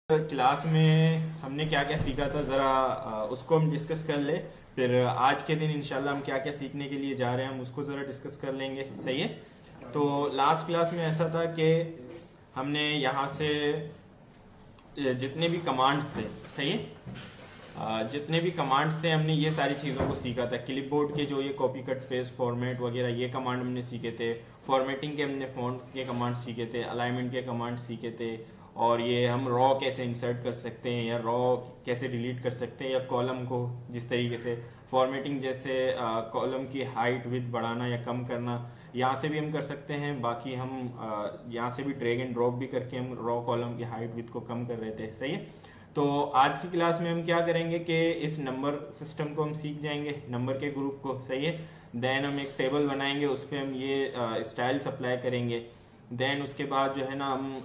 Class में हमने क्या क्या सीखा था ज़रा उसको हम डिस्कस कर ले। फिर आज के दिन इंशाल्लाह हम क्या क्या सीखने के लिए जा रहे हैं हम उसको ज़रा डिस्कस कर लेंगे। सही है। तो लास्ट क्लास में ऐसा था कि हमने यहाँ से जितने भी कमांड्स थे, सही है, जितने भी कमांड्स थे हमने ये सारी चीज़ों को सीखा था। क्लिपबोर्ड के जो ये कॉपी कट पेस्ट फॉर्मेट वगैरह ये कमांड हमने सीखे थे। फॉर्मेटिंग के हमने फॉन्ट के कमांड सीखे थे, अलाइनमेंट के कमांड सीखे थे। और ये हम रॉ कैसे इंसर्ट कर सकते हैं या रॉ कैसे डिलीट कर सकते हैं या कॉलम को जिस तरीके से फॉर्मेटिंग, जैसे कॉलम की हाइट विड्थ बढ़ाना या कम करना, यहाँ से भी हम कर सकते हैं। बाकी हम यहाँ से भी ड्रैग एंड ड्रॉप भी करके हम रॉ कॉलम की हाइट विड्थ को कम कर रहे थे। सही है। तो आज की क्लास में हम क्या करेंगे कि इस नंबर सिस्टम को हम सीख जाएंगे, नंबर के ग्रुप को। सही है। देन हम एक टेबल बनाएंगे, उस पर हम ये स्टाइल्स अप्लाई करेंगे। देन उसके बाद जो है ना हम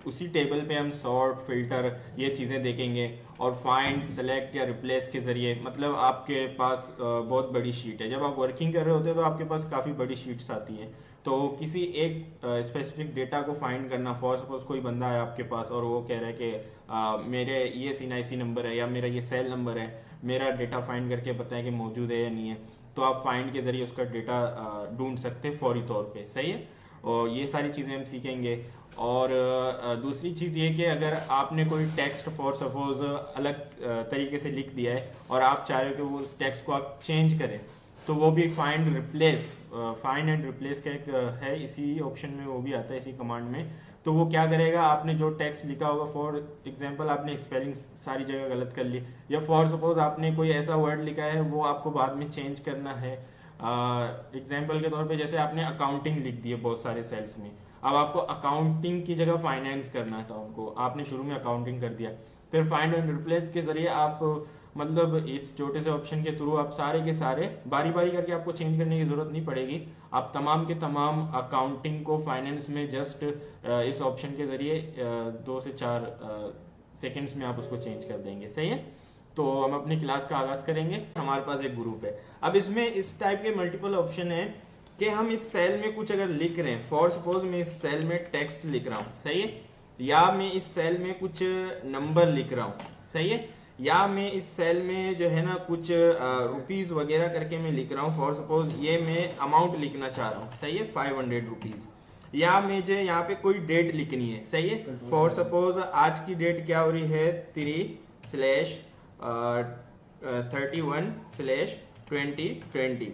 उसी टेबल पे हम सॉर्ट, फिल्टर, ये चीज़ें देखेंगे। और फाइंड, सेलेक्ट या रिप्लेस के जरिए, मतलब आपके पास बहुत बड़ी शीट है, जब आप वर्किंग कर रहे होते हैं तो आपके पास काफ़ी बड़ी शीट्स आती हैं। तो किसी एक स्पेसिफिक डेटा को फाइंड करना, फॉर सपोज कोई बंदा है आपके पास और वो कह रहा है कि मेरे ये CNIC नंबर है या मेरा ये सेल नंबर है, मेरा डेटा फाइंड करके बताएं कि मौजूद है या नहीं है। तो आप फाइंड के जरिए उसका डेटा ढूंढ सकते हैं फौरी तौर पे। सही है। और ये सारी चीज़ें हम सीखेंगे। और दूसरी चीज़ ये कि अगर आपने कोई टेक्स्ट फॉर सपोज अलग तरीके से लिख दिया है और आप चाह रहे हो कि वो उस टेक्स्ट को आप चेंज करें, तो वो भी find replace, find and replace का एक है, इसी ऑप्शन में वो भी आता है, इसी कमांड में। तो वो क्या करेगा, आपने जो टेक्स्ट लिखा होगा, फॉर एग्जांपल आपने स्पेलिंग सारी जगह गलत कर ली, या फॉर सपोज आपने कोई ऐसा वर्ड लिखा है वो आपको बाद में चेंज करना है। एग्जाम्पल के तौर पे जैसे आपने अकाउंटिंग लिख दी है बहुत सारे सेल्स में, अब आपको अकाउंटिंग की जगह फाइनेंस करना था, उनको आपने शुरू में अकाउंटिंग कर दिया। फिर फाइंड एंड रिप्लेस के जरिए आप मतलब इस छोटे से ऑप्शन के थ्रू आप सारे के सारे बारी बारी करके, आपको चेंज करने की जरूरत नहीं पड़ेगी। आप तमाम के तमाम अकाउंटिंग को फाइनेंस में जस्ट इस ऑप्शन के जरिए 2 से 4 सेकेंड्स में आप उसको चेंज कर देंगे। सही है। तो हम अपनी क्लास का आगाज करेंगे। हमारे पास एक ग्रुप है। अब इसमें इस टाइप के मल्टीपल ऑप्शन है कि हम इस सेल में कुछ अगर लिख रहे हैं, फॉर सपोज मैं इस सेल में टेक्स्ट लिख रहा हूं, सही है, या मैं इस सेल में कुछ नंबर लिख रहा हूं, सही है, या मैं इस सेल में जो है ना कुछ रुपीज वगैरह करके मैं लिख रहा हूं। फॉर सपोज ये मैं अमाउंट लिखना चाह रहा हूं, सही है, 500 रुपीज, या मुझे यहाँ पे कोई डेट लिखनी है, सही है। फॉर सपोज आज की डेट क्या हो रही है, 3/31/2020।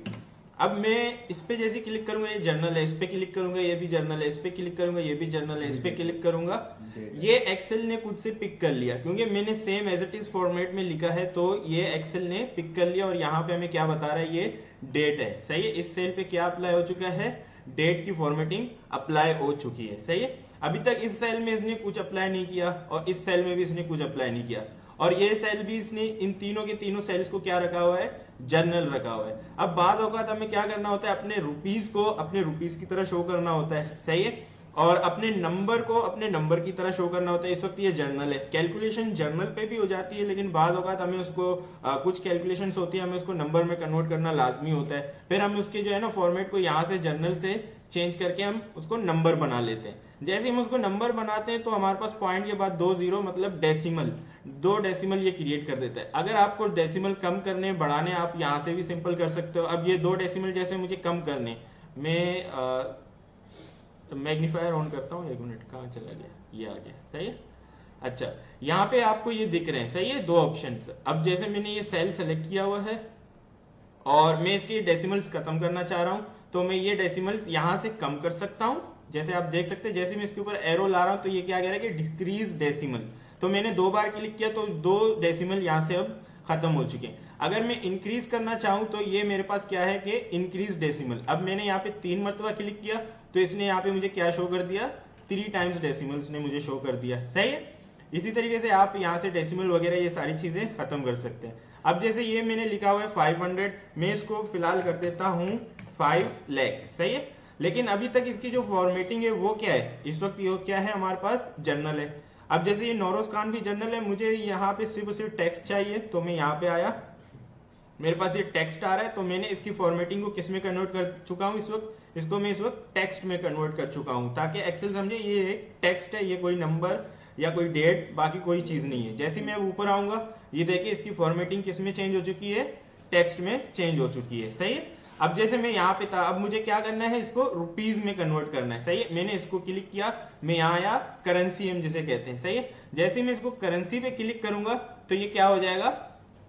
अब मैं इस पे जैसे क्लिक करूंगा ये जर्नल है, इस पे क्लिक करूंगा ये भी जर्नल है, इस पे क्लिक करूंगा ये भी जर्नल है, इस पे क्लिक करूंगा, ये एक्सेल ने खुद से पिक कर लिया क्योंकि मैंने same as it is format में लिखा है। तो ये एक्सेल ने पिक कर लिया और यहाँ पे हमें क्या बता रहा है, ये डेट है। सही है। इस सेल पे क्या अप्लाई हो चुका है, डेट की फॉर्मेटिंग अप्लाई हो चुकी है। सही है। अभी तक इस सेल में इसने कुछ अप्लाई नहीं किया और इस सेल में भी इसने कुछ अप्लाई नहीं किया, और ये सेल भी इसने इन तीनों के तीनों सेल्स को क्या रखा हुआ है, जर्नल रखा हुआ है। अब बाद औकात हमें क्या करना होता है, अपने रुपीज को अपने रुपीज की तरह शो करना होता है, सही है, और अपने नंबर को अपने नंबर की तरह शो करना होता है। इस वक्त ये जर्नल है, कैलकुलेशन जर्नल पे भी हो जाती है, लेकिन बाद औकात हमें उसको कुछ कैलकुलेशन होती है, हमें उसको नंबर में कन्वर्ट करना लाजमी होता है। फिर हम उसके जो है ना फॉर्मेट को यहाँ से जर्नल से चेंज करके हम उसको नंबर बना लेते हैं। जैसे हम उसको नंबर बनाते हैं तो हमारे पास पॉइंट के बाद 2 जीरो मतलब डेसिमल, 2 डेसिमल ये क्रिएट कर देता है। अगर आपको डेसिमल कम करने बढ़ाने, आप यहाँ से भी सिंपल कर सकते हो। अब ये 2 डेसिमल जैसे मुझे कम करने, मैं मैग्नीफायर ऑन करता हूँ, 1 मिनट, कहाँ चला गया, ये आ गया, सही है। अच्छा, यहाँ पे आपको ये दिख रहे हैं, सही है, 2 ऑप्शंस। अब जैसे मैंने ये सेल सेलेक्ट किया हुआ है और मैं इसके डेसिमल्स खत्म करना चाह रहा हूं, तो मैं ये डेसिमल्स यहां से कम कर सकता हूं। जैसे आप देख सकते हैं, जैसे मैं इसके ऊपर एरो ला रहा हूं तो ये क्या कह रहा है कि डिक्रीज डेसिमल। तो मैंने 2 बार क्लिक किया तो 2 डेसिमल यहां से अब खत्म हो चुके हैं। अगर मैं इंक्रीज करना चाहूं तो ये मेरे पास क्या है कि इंक्रीज डेसिमल। अब मैंने यहाँ पे 3 मरतबा क्लिक किया तो इसने यहाँ पे मुझे क्या शो कर दिया, 3 टाइम्स डेसिमल्स ने मुझे शो कर दिया। सही है। इसी तरीके से आप यहाँ से डेसिमल वगैरह ये सारी चीजें खत्म कर सकते हैं। अब जैसे ये मैंने लिखा हुआ है 500, मैं इसको फिलहाल कर देता हूं 5 लाख, सही है। लेकिन अभी तक इसकी जो फॉर्मेटिंग है वो क्या है, इस वक्त ये क्या है, हमारे पास जर्नल है। अब जैसे ये नौरोज खान भी जर्नल है, मुझे यहाँ पे सिर्फ टेक्स्ट चाहिए, तो मैं यहाँ पे आया, मेरे पास ये टेक्स्ट आ रहा है, तो मैंने इसकी फॉर्मेटिंग को किस में कन्वर्ट कर चुका हूँ, इस वक्त इसको मैं इस वक्त टेक्स्ट में कन्वर्ट कर चुका हूँ, ताकि एक्सेल समझे ये एक टेक्स्ट है, ये कोई नंबर या कोई डेट, बाकी कोई चीज नहीं है। जैसे मैं ऊपर आऊंगा, ये देखिए इसकी फॉर्मेटिंग किस में चेंज हो चुकी है, टेक्स्ट में चेंज हो चुकी है। सही है। अब जैसे मैं यहाँ पे था, अब मुझे क्या करना है, इसको रुपीज में कन्वर्ट करना है। सही है। मैंने इसको क्लिक किया, मैं यहाँ आया, करेंसी हम जिसे कहते हैं। सही है। जैसे मैं इसको करेंसी पे क्लिक करूंगा तो ये क्या हो जाएगा,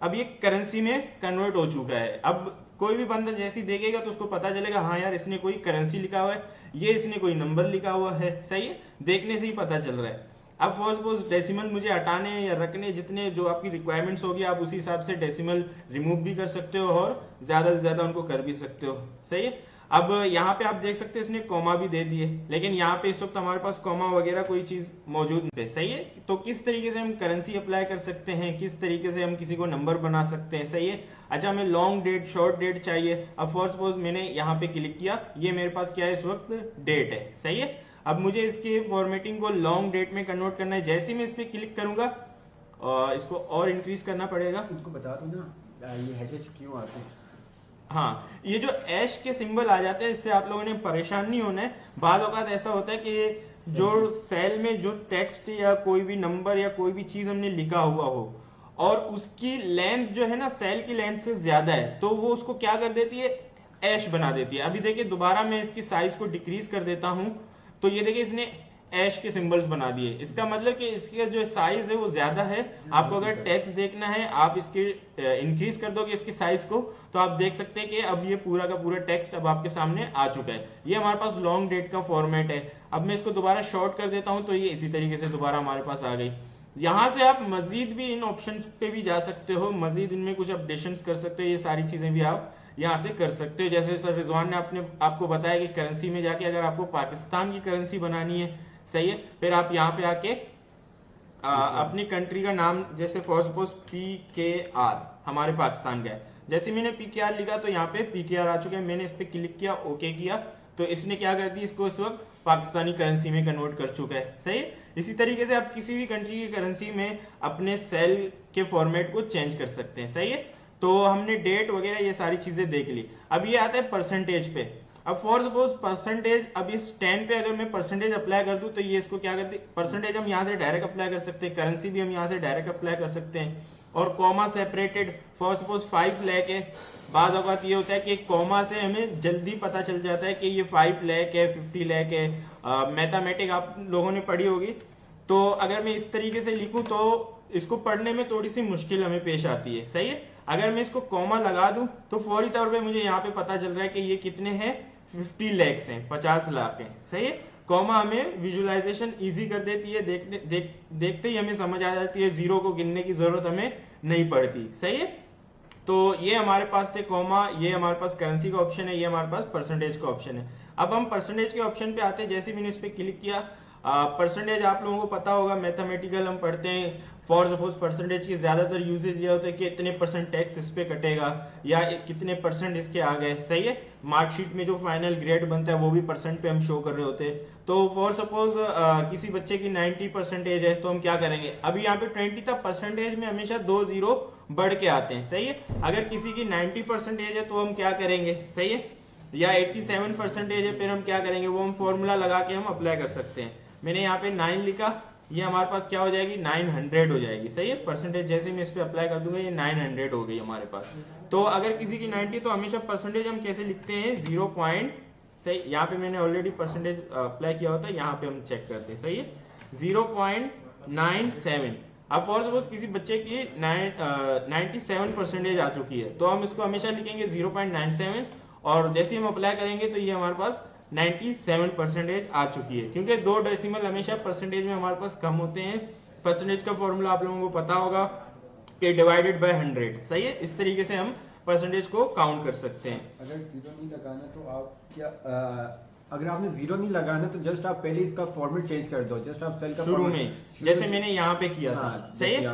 अब ये करेंसी में कन्वर्ट हो चुका है। अब कोई भी बंदा जैसे ही देखेगा तो उसको पता चलेगा हाँ यार इसने कोई करेंसी लिखा हुआ है, ये इसने कोई नंबर लिखा हुआ है। सही है। देखने से ही पता चल रहा है। अब फॉर सपोज डेसिमल मुझे हटाने या रखने, जितने जो आपकी रिक्वायरमेंट्स होगी आप उसी हिसाब से डेसिमल रिमूव भी कर सकते हो और ज्यादा से ज्यादा उनको कर भी सकते हो। सही है। अब यहाँ पे आप देख सकते हैं इसने कॉमा भी दे दिए, लेकिन यहाँ पे इस वक्त हमारे पास कॉमा वगैरह कोई चीज मौजूद नहीं है। सही है। तो किस तरीके से हम करेंसी अप्लाई कर सकते हैं, किस तरीके से हम किसी को नंबर बना सकते हैं। सही है। अच्छा, हमें लॉन्ग डेट, शॉर्ट डेट चाहिए। अब फॉर सपोज मैंने यहाँ पे क्लिक किया, ये मेरे पास क्या है इस वक्त, डेट है। सही है। अब मुझे इसकी फॉर्मेटिंग को लॉन्ग डेट में कन्वर्ट करना है। जैसे ही मैं इस पे क्लिक करूंगा इसको और इंक्रीज करना पड़ेगा। इसको बता दो ना ये हैशेस क्यों आते हैं। हाँ, ये जो ऐश के सिंबल आ जाते हैं इससे आप लोगों ने परेशान नहीं होना है। बाद औकात ऐसा होता है कि जो सेल में जो टेक्स्ट या कोई भी नंबर या कोई भी चीज हमने लिखा हुआ हो और उसकी लेंथ जो है ना सेल की लेंथ से ज्यादा है, तो वो उसको क्या कर देती है, ऐश बना देती है। अभी देखिए दोबारा मैं इसकी साइज को डिक्रीज कर देता हूं तो ये देखिए इसने ऐश के सिंबल्स बना दिए। इसका मतलब कि इसका जो साइज है वो ज्यादा है। आपको अगर टेक्स्ट देखना है, आप इसकी इंक्रीज कर दोगे इसकी साइज को, तो आप देख सकते हैं कि अब ये पूरा का पूरा टेक्स्ट अब आपके सामने आ चुका है। ये हमारे पास लॉन्ग डेट का फॉर्मेट है। अब मैं इसको दोबारा शॉर्ट कर देता हूं तो ये इसी तरीके से दोबारा हमारे पास आ गई। यहां से आप मजीद भी इन ऑप्शन पे भी जा सकते हो, मजीद इनमें कुछ अपडेशन कर सकते हो। ये सारी चीजें भी आप यहाँ से कर सकते हो। जैसे सर रिजवान ने आपको बताया कि करेंसी में जाके अगर आपको पाकिस्तान की करेंसी बनानी है, सही है, फिर आप यहाँ पे आके अपनी कंट्री का नाम, जैसे फॉर सपोज PKR हमारे पाकिस्तान का है, जैसे मैंने PKR लिखा तो यहाँ पे PKR आ चुका है। मैंने इस पे क्लिक किया, ओके किया, तो इसने क्या कर दी, इसको इस वक्त पाकिस्तानी करेंसी में कन्वर्ट कर चुका है। सही है। इसी तरीके से आप किसी भी कंट्री की करेंसी में अपने सेल के फॉर्मेट को चेंज कर सकते हैं। सही है। तो हमने डेट वगैरह ये सारी चीजें देख ली। अब ये आता है परसेंटेज पे। अब फॉर सपोज परसेंटेज, अब इस 10 पे अगर मैं परसेंटेज अप्लाई कर दूं तो ये इसको क्या करती है, परसेंटेज हम यहाँ से डायरेक्ट अप्लाई कर सकते हैं, करेंसी भी हम यहाँ से डायरेक्ट अप्लाई कर सकते हैं। और comma separated, for suppose 5 lakh है, बाद औकात ये होता है कि कॉमा से हमें जल्दी पता चल जाता है कि ये 5 लाख है, 50 लाख है। मैथमेटिक आप लोगों ने पढ़ी होगी, तो अगर मैं इस तरीके से लिखूं तो इसको पढ़ने में थोड़ी सी मुश्किल हमें पेश आती है। सही है। अगर मैं इसको कॉमा लगा दूं तो फौरी तौर पे मुझे यहाँ पे पता चल रहा है कि ये कितने हैं, 50 लाख हैं, 50 लाख हैं। सही है। कॉमा हमें विजुअलाइजेशन इजी कर देती है, देखते ही हमें समझ आ जाती है, जीरो को गिनने की जरूरत हमें नहीं पड़ती। सही है। तो ये हमारे पास थे कॉमा, ये हमारे पास करेंसी का ऑप्शन है, ये हमारे पास परसेंटेज का ऑप्शन है। अब हम परसेंटेज के ऑप्शन पे आते हैं। जैसे मैंने इस पे क्लिक किया, परसेंटेज आप लोगों को पता होगा, मैथमेटिकल हम पढ़ते हैं। फॉर सपोज परसेंटेज की ज्यादातर यूजेज ये होता है कि इतने % टैक्स इस पे कटेगा या कितने % इसके आ गए। सही है। मार्कशीट में जो फाइनल ग्रेड बनता है वो भी % पे हम शो कर रहे होते हैं। तो फॉर सपोज किसी बच्चे की 90% है तो हम क्या करेंगे, अभी यहाँ पे 20 तक परसेंटेज में हमेशा 2 जीरो बढ़ के आते हैं। सही है। अगर किसी की 90% है तो हम क्या करेंगे, सही है, या 87% है, फिर हम क्या करेंगे, वो हम फॉर्मूला लगा के हम अप्लाई कर सकते हैं। मैंने यहाँ पे 9 लिखा, ये हमारे पास क्या हो जाएगी, 900 हो जाएगी। सही है। परसेंटेज जैसे मैं इस पे अप्लाई कर दूंगा ये 900 हो गई हमारे पास। तो अगर किसी की 90 तो हमेशा परसेंटेज हम कैसे लिखते हैं, 0 पॉइंट, सही, यहाँ पे मैंने ऑलरेडी परसेंटेज अप्लाई किया होता है, यहाँ पे हम चेक करते हैं। सही है। 0.97। अब फॉर सपोज किसी बच्चे की 97% आ चुकी है तो हम इसको हमेशा लिखेंगे 0.97, और जैसे हम अप्लाई करेंगे तो ये हमारे पास 97% आ चुकी है, क्योंकि 2 डेसिमल हमेशा परसेंटेज में हमारे पास कम होते हैं। परसेंटेज का फॉर्मूला आप लोगों को पता होगा कि डिवाइडेड बाय 100। सही है। इस तरीके से हम परसेंटेज को काउंट कर सकते हैं। अगर जीरो नहीं लगाना तो आप क्या अगर आपने जीरो नहीं लगाना तो जस्ट आप पहले इसका फॉर्मेट चेंज कर दो, जस्ट आप सेल का शुरू में जैसे मैंने यहाँ पे किया था। सही है।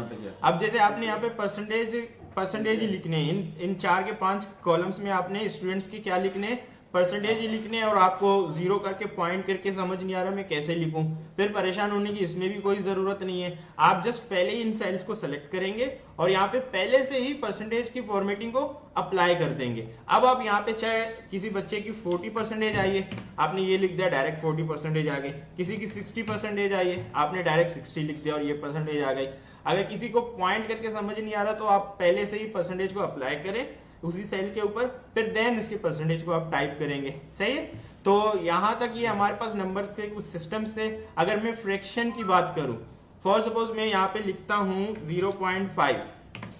अब जैसे आपने यहाँ पे परसेंटेज ही लिखने हैं, इन 4 के 5 कॉलम्स में आपने स्टूडेंट्स की क्या लिखने, परसेंटेज ही लिखने हैं और आपको जीरो करके पॉइंट करके समझ नहीं आ रहा मैं कैसे लिखूं, फिर परेशान होने की इसमें भी कोई जरूरत नहीं है। आप जस्ट पहले ही इन सेल्स को सेलेक्ट करेंगे और यहाँ पे पहले से ही परसेंटेज की फॉर्मेटिंग को अप्लाई कर देंगे। अब आप यहाँ पे चाहे किसी बच्चे की 40% आई है, आपने ये लिख दिया डायरेक्ट 40% आ गई, किसी की 60% आई है, आपने डायरेक्ट 60 लिख दिया और ये परसेंटेज आ गई। अगर किसी को पॉइंट करके समझ नहीं आ रहा तो आप पहले से ही परसेंटेज को अप्लाई करें उसी सेल के ऊपर, फिर देन उसके परसेंटेज को आप टाइप करेंगे। सही है, तो यहां तक ये हमारे पास नंबर्स के कुछ सिस्टम्स थे। अगर मैं फ्रैक्शन की बात करूं, फॉर सपोज मैं यहाँ पे लिखता हूं 0.5,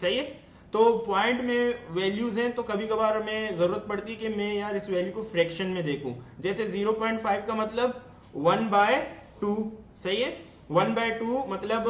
सही है, तो पॉइंट में वैल्यूज हैं तो कभी कभार हमें जरूरत पड़ती है कि मैं यार इस वैल्यू को फ्रैक्शन में देखूं। जैसे 0.5 का मतलब 1/2, सही है, 1/2 मतलब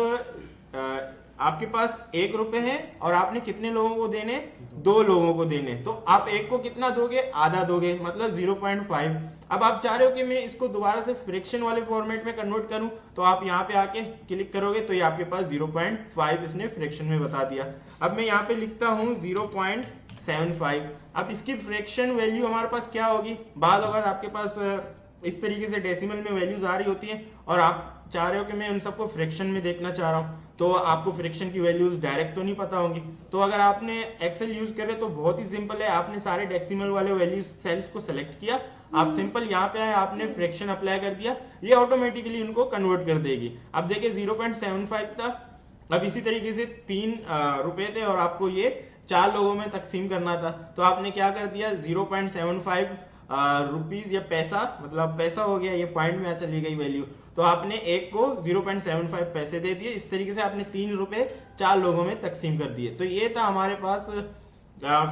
आपके पास 1 रुपए है और आपने कितने लोगों को देने, 2 लोगों को देने, तो आप एक को कितना दोगे, आधा दोगे, मतलब 0.5। अब आप चाह रहे हो कि मैं इसको दोबारा से फ्रैक्शन वाले फॉर्मेट में कन्वर्ट करूं, तो आप यहाँ पे आके क्लिक करोगे तो ये आपके पास 0.5 इसने फ्रैक्शन में बता दिया। अब मैं यहाँ पे लिखता हूं 0.75। अब इसकी फ्रैक्शन वैल्यू हमारे पास क्या होगी, बाद अगर आपके पास इस तरीके से डेसिमल में वैल्यूज आ रही होती है और आप चाह रहे हो कि मैं उन सबको फ्रैक्शन में देखना चाह रहा हूं, तो आपको फ्रैक्शन की वैल्यूज डायरेक्ट तो नहीं पता होंगी। तो अगर आपने एक्सेल यूज करे तो बहुत ही सिंपल है, आपने सारे डेसिमल वाले वैल्यूज सेल्स को सेलेक्ट किया, आप सिंपल यहाँ पे आए, आपने फ्रैक्शन अप्लाई कर दिया, ये ऑटोमेटिकली उनको कन्वर्ट कर देगी। अब देखिए 0.75 था, अब इसी तरीके से 3 रुपए थे और आपको ये 4 लोगों में तकसीम करना था, तो आपने क्या कर दिया 0.75 रुपीज या पैसा, मतलब पैसा हो गया, ये पॉइंट में चली गई वैल्यू, तो आपने एक को 0.75 पैसे दे दिए। इस तरीके से आपने 3 रुपए 4 लोगों में तकसीम कर दिए। तो ये था हमारे पास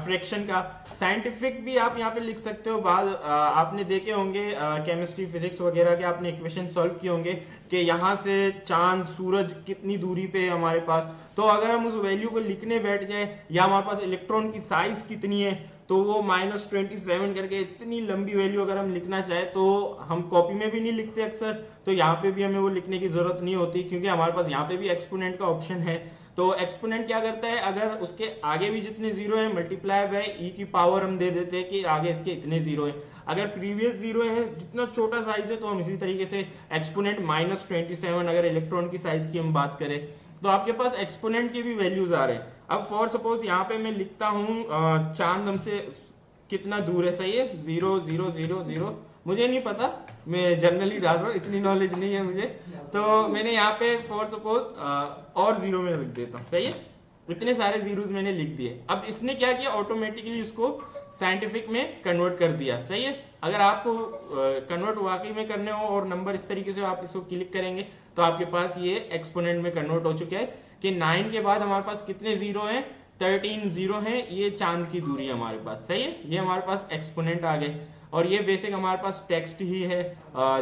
फ्रैक्शन का। साइंटिफिक भी आप यहाँ पे लिख सकते हो, बाद आपने देखे होंगे केमिस्ट्री फिजिक्स वगैरह के, आपने इक्वेशन सॉल्व किए होंगे कि यहाँ से चांद सूरज कितनी दूरी पे है हमारे पास, तो अगर हम उस वैल्यू को लिखने बैठ जाए, या हमारे पास इलेक्ट्रॉन की साइज कितनी है, तो वो -27 करके इतनी लंबी वैल्यू अगर हम लिखना चाहे तो हम कॉपी में भी नहीं लिखते अक्सर, तो यहाँ पे भी हमें वो लिखने की जरूरत नहीं होती, क्योंकि हमारे पास यहाँ पे भी एक्सपोनेंट का ऑप्शन है। तो एक्सपोनेंट क्या करता है, अगर उसके आगे भी जितने जीरो है मल्टीप्लाई बाय ई की पावर हम दे देते हैं कि आगे इसके इतने जीरो है। अगर प्रीवियस जीरो है, जितना छोटा साइज है, तो हम इसी तरीके से एक्सपोनेंट -27, अगर इलेक्ट्रॉन की साइज की हम बात करें तो आपके पास एक्सपोनेंट के भी वैल्यूज आ रहे हैं। अब फॉर सपोज यहाँ पे मैं लिखता हूँ चांद हमसे कितना दूर है, सही है, 0.000, मुझे नहीं पता, मैं जनरली डाल रहा हूँ, इतनी नॉलेज नहीं है मुझे, तो मैंने यहाँ पे फॉर सपोज और जीरो में लिख देता हूँ, सही है, इतने सारे जीरोस मैंने लिख दिए। अब इसने क्या किया, ऑटोमेटिकली इसको साइंटिफिक में कन्वर्ट कर दिया, सही है। अगर आपको कन्वर्ट वाकई में करने हो और नंबर इस तरीके से आप इसको क्लिक करेंगे तो आपके पास ये एक्सपोनेंट में कन्वर्ट हो चुके हैं कि 9 के बाद हमारे पास कितने जीरो हैं, 13 जीरो हैं, ये चांद की दूरी है हमारे पास, सही है, ये हमारे पास एक्सपोनेंट आ गए। और ये बेसिक हमारे पास टेक्स्ट ही है,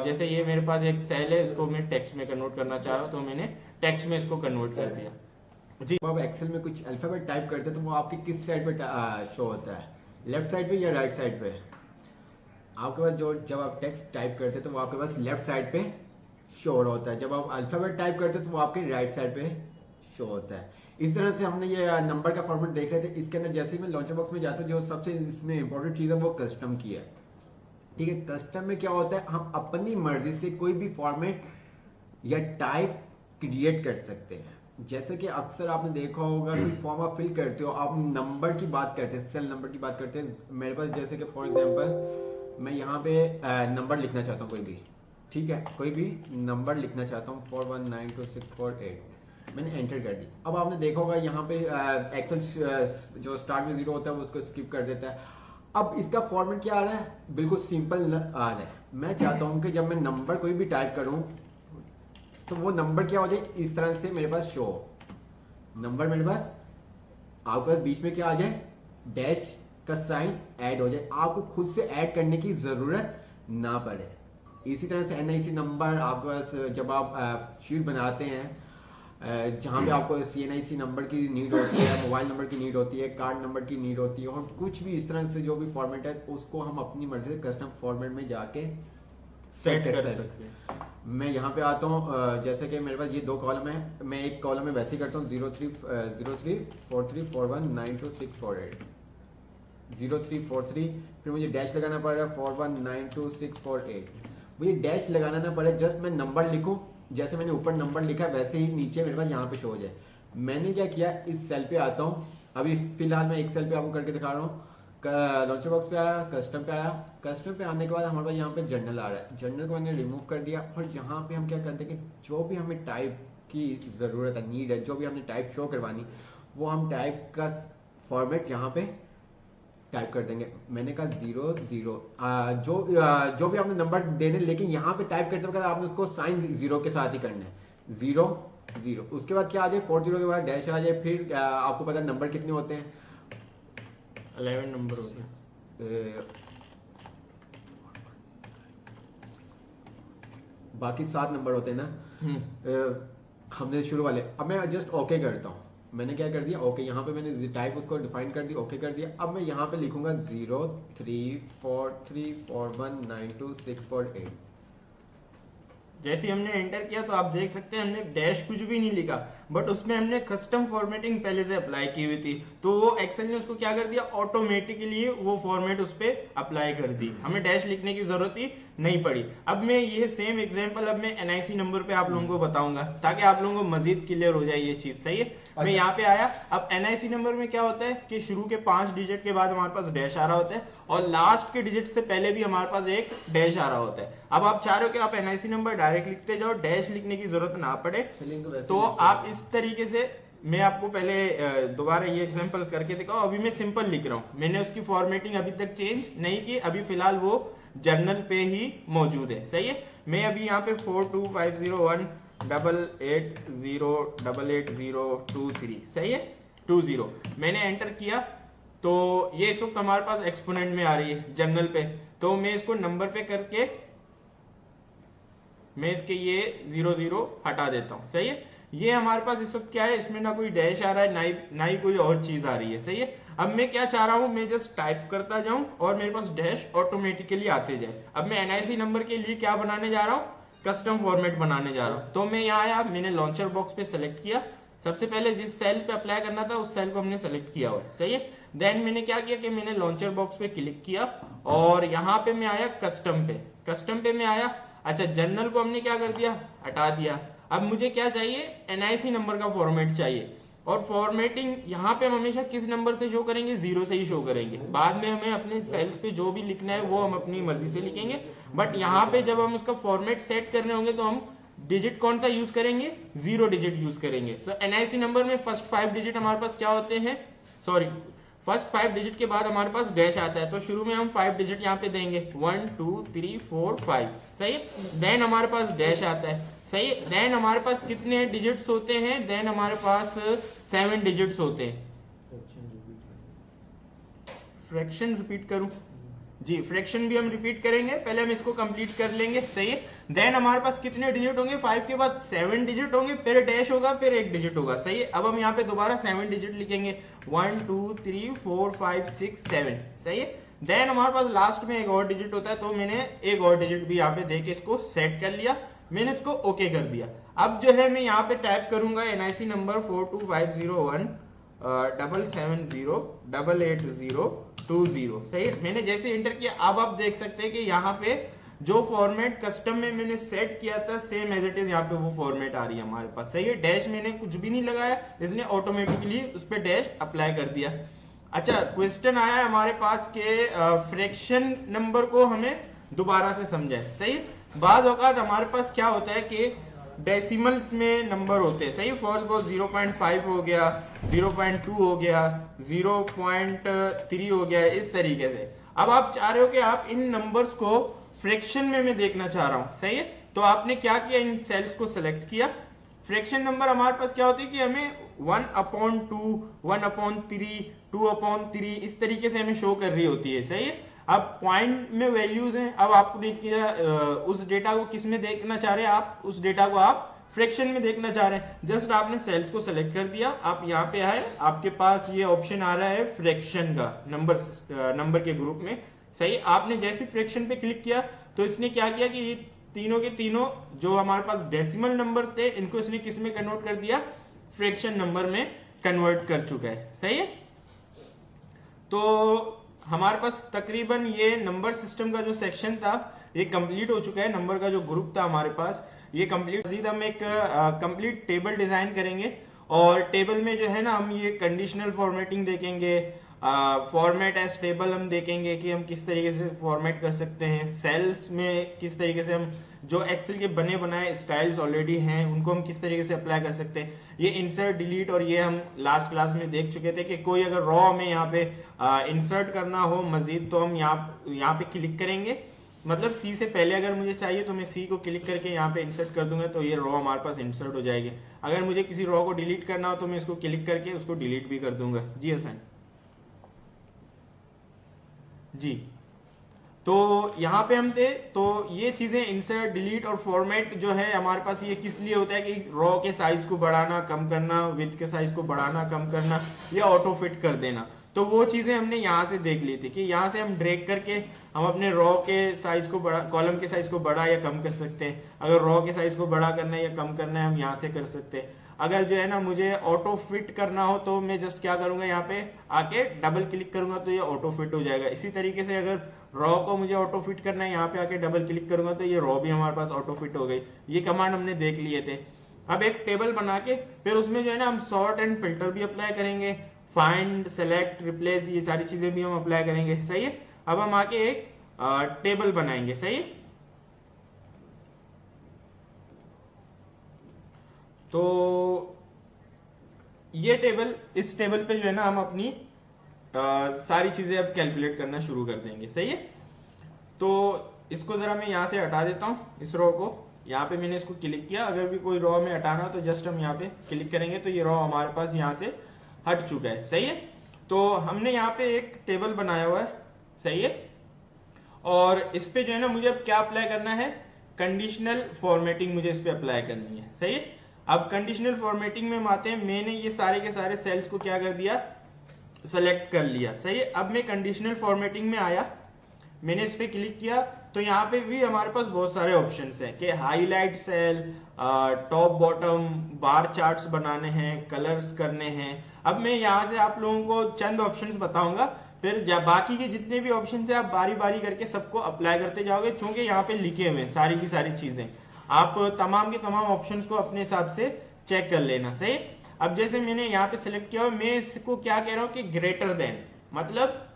जैसे ये मेरे पास एक सेल है, इसको मैं टेक्स्ट में कन्वर्ट करना चाह रहा हूँ, तो मैंने टेक्स्ट में इसको कन्वर्ट कर दिया जी। आप एक्सेल में कुछ अल्फाबेट टाइप करते हैं तो वो आपके किस साइड पे शो होता है, लेफ्ट साइड पे या राइट साइड पे? आपके पास जो जब आप टेक्स्ट टाइप करते हैं तो वो आपके पास लेफ्ट साइड पे शो होता है, जब आप अल्फाबेट टाइप करते हैं तो वो आपके राइट साइड पे शो होता है। इस तरह से हमने ये नंबर का फॉर्मेट देख रहे थे। इसके अंदर जैसे ही मैं लॉन्चर बॉक्स में जाता हूँ, जो सबसे इसमें इंपॉर्टेंट चीज है वो कस्टम की है, ठीक है। कस्टम में क्या होता है, हम अपनी मर्जी से कोई भी फॉर्मेट या टाइप क्रिएट कर सकते हैं। जैसे कि अक्सर आपने देखा होगा कि फॉर्म आप फिल करते हो, आप नंबर की बात करते हैं, सेल नंबर की बात करते हैं। मेरे पास जैसे कि फॉर एग्जांपल मैं यहाँ पे नंबर लिखना चाहता हूँ, कोई भी, ठीक है, कोई भी नंबर लिखना चाहता हूँ 419264 मैंने एंटर कर दी। अब आपने देखा होगा यहाँ पे एक्सेल जो स्टार्ट में 0 होता है वो उसको स्किप कर देता है। अब इसका फॉर्मेट क्या आ रहा है, बिल्कुल सिंपल आ रहा है। मैं चाहता हूं कि जब मैं नंबर कोई भी टाइप करूं तो वो नंबर क्या हो जाए, इस तरह से मेरे पास शो नंबर, मेरे पास आपके पास बीच में क्या आ जाए, डैश का साइन ऐड हो जाए, आपको खुद से ऐड करने की जरूरत ना पड़े। इसी तरह से NIC नंबर आपके पास जब आप शीट बनाते हैं, जहां पे आपको CNIC नंबर की नीड होती है, मोबाइल नंबर की नीड होती है, कार्ड नंबर की नीड होती है, और कुछ भी इस तरह से जो भी फॉर्मेट है उसको हम अपनी मर्जी से कस्टम फॉर्मेट में जाके सेट कर सकते हैं। मैं यहाँ पे आता हूँ, जैसे कि मेरे पास ये 2 कॉलम है, मैं एक कॉलम में वैसे ही करता हूँ 0343419268। 0343, फिर मुझे डैश लगाना पड़ेगा 419264 मुझे डैश लगाना ना पड़े, जस्ट मैं नंबर लिखूं, जैसे मैंने ऊपर नंबर लिखा वैसे ही नीचे मेरे पास यहाँ पे शो हो जाए। मैंने क्या किया, इस सेल पे आता हूँ, अभी फिलहाल मैं एक सेल पे आपको करके दिखा रहा हूँ। लॉन्चर बॉक्स पे आया, कस्टम पे आया, कस्टम पे आने के बाद हमारे पास यहाँ पे जर्नल आ रहा है, जर्नल को मैंने रिमूव कर दिया और यहाँ पे हम क्या करते हैं कि जो भी हमें टाइप की जरूरत है, नीड है, जो भी हमने टाइप शो करवानी, वो हम टाइप का फॉर्मेट यहाँ पे टाइप कर देंगे। मैंने कहा 00 जो भी आपने नंबर देने, लेकिन यहाँ पे टाइप करते वक्त आपने उसको साइन 0 के साथ ही करना है, 00। उसके बाद क्या आ जाए, 40 के बाद डैश आ जाए, फिर आपको पता नंबर कितने होते हैं, 11 नंबर होते हैं, बाकी 7 नंबर होते हैं ना। हमने शुरू वाले, अब मैं जस्ट ओके करता हूँ। मैंने क्या कर दिया, ओके, यहाँ पे मैंने टाइप उसको डिफाइन कर दी, ओके कर दिया। अब मैं यहाँ पे लिखूंगा 0343419264 जैसे हमने एंटर किया तो आप देख सकते हैं हमने डैश कुछ भी नहीं लिखा, बट उसमें हमने कस्टम फॉर्मेटिंग पहले से अप्लाई की हुई थी, तो वो एक्सेल ने उसको क्या कर दिया, ऑटोमेटिकली वो फॉर्मेट उस पर अप्लाई कर दी, हमें डैश लिखने की जरूरत ही नहीं पड़ी। अब मैं ये सेम एग्जांपल अब मैं एनआईसी नंबर पे आप लोगों को बताऊंगा ताकि आप लोगों को मजीद क्लियर हो जाए ये चीज, सही है। मैं यहाँ पे आया, अब एनआईसी नंबर में क्या होता है कि शुरू के 5 डिजिट के बाद हमारे पास डैश आ रहा होता है और लास्ट के डिजिट से पहले भी हमारे पास एक डैश आ रहा होता है। अब आप चाह रहे हो कि आप एनआईसी नंबर डायरेक्ट लिखते जाओ, डैश लिखने की जरूरत ना पड़े, तो आप इस तरीके से, मैं आपको पहले दोबारा ये एग्जांपल करके दिखाऊं। अभी मैं सिंपल लिख रहा हूं, मैंने उसकी फॉर्मेटिंग अभी तक चेंज नहीं की, अभी फिलहाल वो जर्नल पे ही मौजूद है, सही है। मैं अभी यहाँ पे 42501880888023, सही है, 20 मैंने एंटर किया, तो ये इस वक्त हमारे पास एक्सपोनेंट में आ रही है जर्नल पे, तो मैं इसको नंबर पे करके मैं इसके ये 00 हटा देता हूं, सही है। ये हमारे पास इस वक्त क्या है, इसमें ना कोई डैश आ रहा है, ना ही कोई और चीज आ रही है, सही है। अब मैं क्या चाह रहा हूं, मैं जस्ट टाइप करता जाऊं और मेरे पास डैश ऑटोमेटिकली आते जाए। अब मैं एनआईसी नंबर के लिए क्या बनाने जा रहा हूं, कस्टम फॉर्मेट बनाने जा रहा हूं। तो मैं यहाँ आया, मैंने लॉन्चर बॉक्स पे सेलेक्ट किया, सबसे पहले जिस सेल पे अप्लाई करना था उस सेल को हमने सेलेक्ट किया हुआ है, सही है। देन मैंने क्या किया कि मैंने लॉन्चर बॉक्स पे क्लिक किया और यहाँ पे मैं आया कस्टम पे, कस्टम पे मैं आया, अच्छा जर्नल को हमने क्या कर दिया, हटा दिया। अब मुझे क्या चाहिए, एनआईसी नंबर का फॉर्मेट चाहिए, और फॉर्मेटिंग यहाँ पे हम हमेशा किस नंबर से शो करेंगे, 0 से ही शो करेंगे। बाद में हमें अपने सेल्स पे जो भी लिखना है वो हम अपनी मर्जी से लिखेंगे, बट यहाँ पे जब हम उसका फॉर्मेट सेट करने होंगे तो हम डिजिट कौन सा यूज करेंगे, 0 डिजिट यूज करेंगे। तो एनआईसी नंबर में फर्स्ट 5 डिजिट हमारे पास क्या होते हैं, सॉरी फर्स्ट 5 डिजिट के बाद हमारे पास डैश आता है, तो शुरू में हम 5 डिजिट यहाँ पे देंगे, 1 2 3 4 5, सही है। देन हमारे पास डैश आता है, सही है। देन हमारे पास कितने डिजिट्स होते हैं, देन हमारे पास 7 डिजिट्स होते हैं। फ्रैक्शन रिपीट करूं जी, फ्रैक्शन भी हम रिपीट करेंगे, पहले हम इसको कंप्लीट कर लेंगे, सही है। देन हमारे पास कितने डिजिट होंगे, 5 के बाद 7 डिजिट होंगे, फिर डैश होगा, फिर एक डिजिट होगा, सही है। अब हम यहाँ पे दोबारा 7 डिजिट लिखेंगे, 1 2 3 4 5 6 7, सही है। देन हमारे पास लास्ट में एक और डिजिट होता है, तो मैंने एक और डिजिट भी यहाँ पे देके इसको सेट कर लिया, मैंने इसको ओके कर दिया। अब जो है मैं यहाँ पे टाइप करूंगा एनआईसी नंबर 4250177088020, सही है। मैंने जैसे एंटर किया, अब आप देख सकते हैं कि यहाँ पे जो फॉर्मेट कस्टम में मैंने सेट किया था सेम एज इट इज यहाँ पे वो फॉर्मेट आ रही है हमारे पास, सही है। डैश मैंने कुछ भी नहीं लगाया, इसने ऑटोमेटिकली उस पर डैश अप्लाई कर दिया। अच्छा, क्वेश्चन आया है हमारे पास के फ्रैक्शन नंबर को हमें दोबारा से समझाए, सही है। बाद औकात हमारे पास क्या होता है कि डेसिमल्स में नंबर होते हैं, सही। फॉर को 0.5 हो गया, 0.2 हो गया, 0.3 हो गया, इस तरीके से। अब आप चाह रहे हो कि आप इन नंबर्स को फ्रैक्शन में मैं देखना चाह रहा हूं, सही है। तो आपने क्या किया, इन सेल्स को सिलेक्ट किया। फ्रैक्शन नंबर हमारे पास क्या होती है कि हमें 1/2, 1/3, 2/3 इस तरीके से हमें शो कर रही होती है, सही है। अब पॉइंट में वैल्यूज हैं, अब आपको देखिए उस डेटा को किस में देखना चाह रहे हैं आप, उस डेटा को आप फ्रैक्शन में देखना चाह रहे हैं। जस्ट आपने सेल्स को सेलेक्ट कर दिया, आप यहाँ पे आए, आपके पास ये ऑप्शन आ रहा है फ्रैक्शन का, नंबर के ग्रुप में, सही। आपने जैसे फ्रैक्शन पे क्लिक किया तो इसने क्या किया कि ये तीनों के तीनों जो हमारे पास डेसिमल नंबर्स थे इनको इसने किस में कन्वर्ट कर दिया, फ्रैक्शन नंबर में कन्वर्ट कर चुका है, सही है। तो हमारे पास तकरीबन ये नंबर सिस्टम का जो सेक्शन था ये कंप्लीट हो चुका है। नंबर का जो ग्रुप था हमारे पास ये कंप्लीट। मजीद हम एक कंप्लीट टेबल डिजाइन करेंगे और टेबल में जो है ना हम ये कंडीशनल फॉर्मेटिंग देखेंगे, फॉर्मेट एज टेबल हम देखेंगे कि हम किस तरीके से फॉर्मेट कर सकते हैं, सेल्स में किस तरीके से हम जो एक्सेल के बने बनाए स्टाइल्स ऑलरेडी हैं उनको हम किस तरीके से अप्लाई कर सकते हैं। ये इंसर्ट डिलीट और ये हम लास्ट क्लास में देख चुके थे कि कोई अगर रॉ में यहाँ पे इंसर्ट करना हो मजीद तो हम यहाँ पे क्लिक करेंगे, मतलब सी से पहले अगर मुझे चाहिए तो मैं सी को क्लिक करके यहाँ पे इंसर्ट कर दूंगा तो ये रॉ हमारे पास इंसर्ट हो जाएगी। अगर मुझे किसी रॉ को डिलीट करना हो तो मैं इसको क्लिक करके उसको डिलीट भी कर दूंगा। जी हसन जी, तो यहाँ पे हम थे। तो ये चीजें इंसर्ट डिलीट और फॉर्मेट जो है हमारे पास ये किस लिए होता है कि रॉ के साइज को बढ़ाना कम करना, विड्थ के साइज को बढ़ाना कम करना या ऑटो फिट कर देना। तो वो चीजें हमने यहाँ से देख ली थी कि यहाँ से हम ड्रैग करके हम अपने रॉ के साइज को बड़ा, कॉलम के साइज को बड़ा या कम कर सकते हैं। अगर रॉ के साइज को बड़ा करना है या कम करना है हम यहाँ से कर सकते हैं। अगर जो है ना मुझे ऑटो फिट करना हो तो मैं जस्ट क्या करूंगा, यहाँ पे आके डबल क्लिक करूंगा तो ये ऑटो फिट हो जाएगा। इसी तरीके से अगर रॉ को मुझे ऑटो फिट करना है, यहाँ पे आके डबल क्लिक करूंगा तो ये रॉ भी हमारे पास ऑटो फिट हो गई। ये कमांड हमने देख लिए थे। अब एक टेबल बना के फिर उसमें जो है ना हम सॉर्ट एंड फिल्टर भी अप्लाई करेंगे, फाइंड, सेलेक्ट, रिप्लेस, ये सारी चीजें भी हम अप्लाई करेंगे। सही है। अब हम आके एक टेबल बनाएंगे। सही है। तो ये टेबल, इस टेबल पे जो है ना हम अपनी सारी चीजें अब कैलकुलेट करना शुरू कर देंगे। सही है। तो इसको जरा मैं यहां से हटा देता हूं, इस रो को। यहाँ पे मैंने इसको क्लिक किया। अगर भी कोई रॉ में हटाना हो तो जस्ट हम यहाँ पे क्लिक करेंगे तो ये रॉ हमारे पास यहाँ से हट चुका है। सही है। तो हमने यहाँ पे एक टेबल बनाया हुआ है। सही है। और इस पे जो है ना मुझे अब क्या अप्लाई करना है, कंडीशनल फॉर्मेटिंग मुझे इस पे अप्लाई करनी है। सही है। अब कंडीशनल फॉर्मेटिंग में हम आते हैं। मैंने ये सारे के सारे सेल्स को क्या कर दिया, सेलेक्ट कर लिया। सही है। अब मैं कंडीशनल फॉर्मेटिंग में आया, मैंने इस पे क्लिक किया तो यहाँ पे भी हमारे पास बहुत सारे ऑप्शंस हैं कि हाईलाइट सेल, टॉप बॉटम, बार चार्ट्स बनाने हैं, कलर्स करने हैं। अब मैं यहाँ से आप लोगों को चंद ऑप्शंस बताऊंगा, फिर बाकी के जितने भी ऑप्शन है आप बारी बारी करके सबको अप्लाई करते जाओगे। चूंकि यहाँ पे लिखे हुए हैं सारी की सारी चीजें, आप तमाम के तमाम ऑप्शंस को अपने हिसाब से चेक कर लेना। सही। अब जैसे मैंने यहाँ पे सिलेक्ट किया, मैं इसको क्या कह रहा हूँ कि ग्रेटर देन, मतलब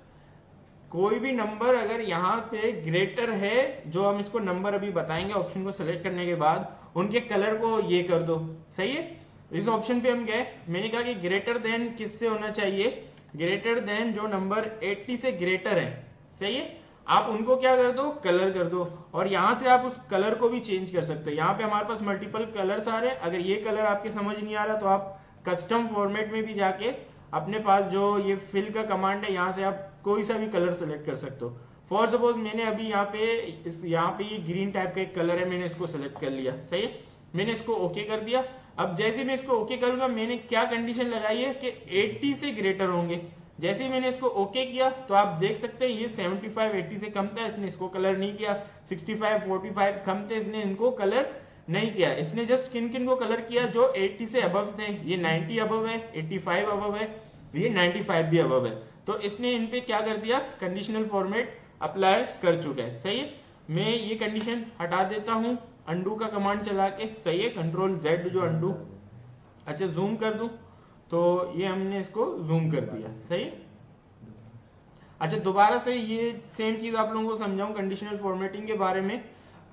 कोई भी नंबर अगर यहाँ पे ग्रेटर है, जो हम इसको नंबर अभी बताएंगे ऑप्शन को सिलेक्ट करने के बाद, उनके कलर को ये कर दो। सही है। इस ऑप्शन पे हम गए, मैंने कहा कि ग्रेटर देन किससे होना चाहिए, ग्रेटर देन जो नंबर 80 से ग्रेटर है। सही है। आप उनको क्या कर दो, कलर कर दो। और यहां से आप उस कलर को भी चेंज कर सकते हो। यहाँ पे हमारे पास मल्टीपल कलर्स आ रहे हैं। अगर ये कलर आपके समझ नहीं आ रहा तो आप कस्टम फॉर्मेट में भी जाके अपने पास जो ये फिल का कमांड है, यहाँ से आप कोई सा भी कलर सेलेक्ट कर सकते हो। फॉर सपोज मैंने अभी यहाँ पे ये ग्रीन टाइप का एक कलर है, मैंने इसको सेलेक्ट कर लिया। सही है। मैंने इसको ओके कर दिया। अब जैसे मैं इसको ओके करूंगा, मैंने क्या कंडीशन लगाई है कि 80 से ग्रेटर होंगे। जैसे ही मैंने इसको ओके किया तो आप देख सकते हैं ये 75 80 से कम था, इसने इसको कलर नहीं किया। 65 45 कम थे, इसने इनको कलर नहीं किया। इसने जस्ट किन किन को कलर किया, जो 80 से अबव थे। ये 90 अबव है, 85 अबव है, ये 95 भी अबव है। तो इसने इन पे क्या कर दिया, कंडीशनल फॉर्मेट अप्लाई कर चुका है। सही है। मैं ये कंडीशन हटा देता हूं अंडू का कमांड चला के। सही है। कंट्रोल Z जो अंडू, अच्छा जूम कर दूं तो ये हमने इसको जूम कर दिया। सही है। अच्छा दोबारा से ये सेम चीज आप लोगों को समझाऊं कंडीशनल फॉर्मेटिंग के बारे में।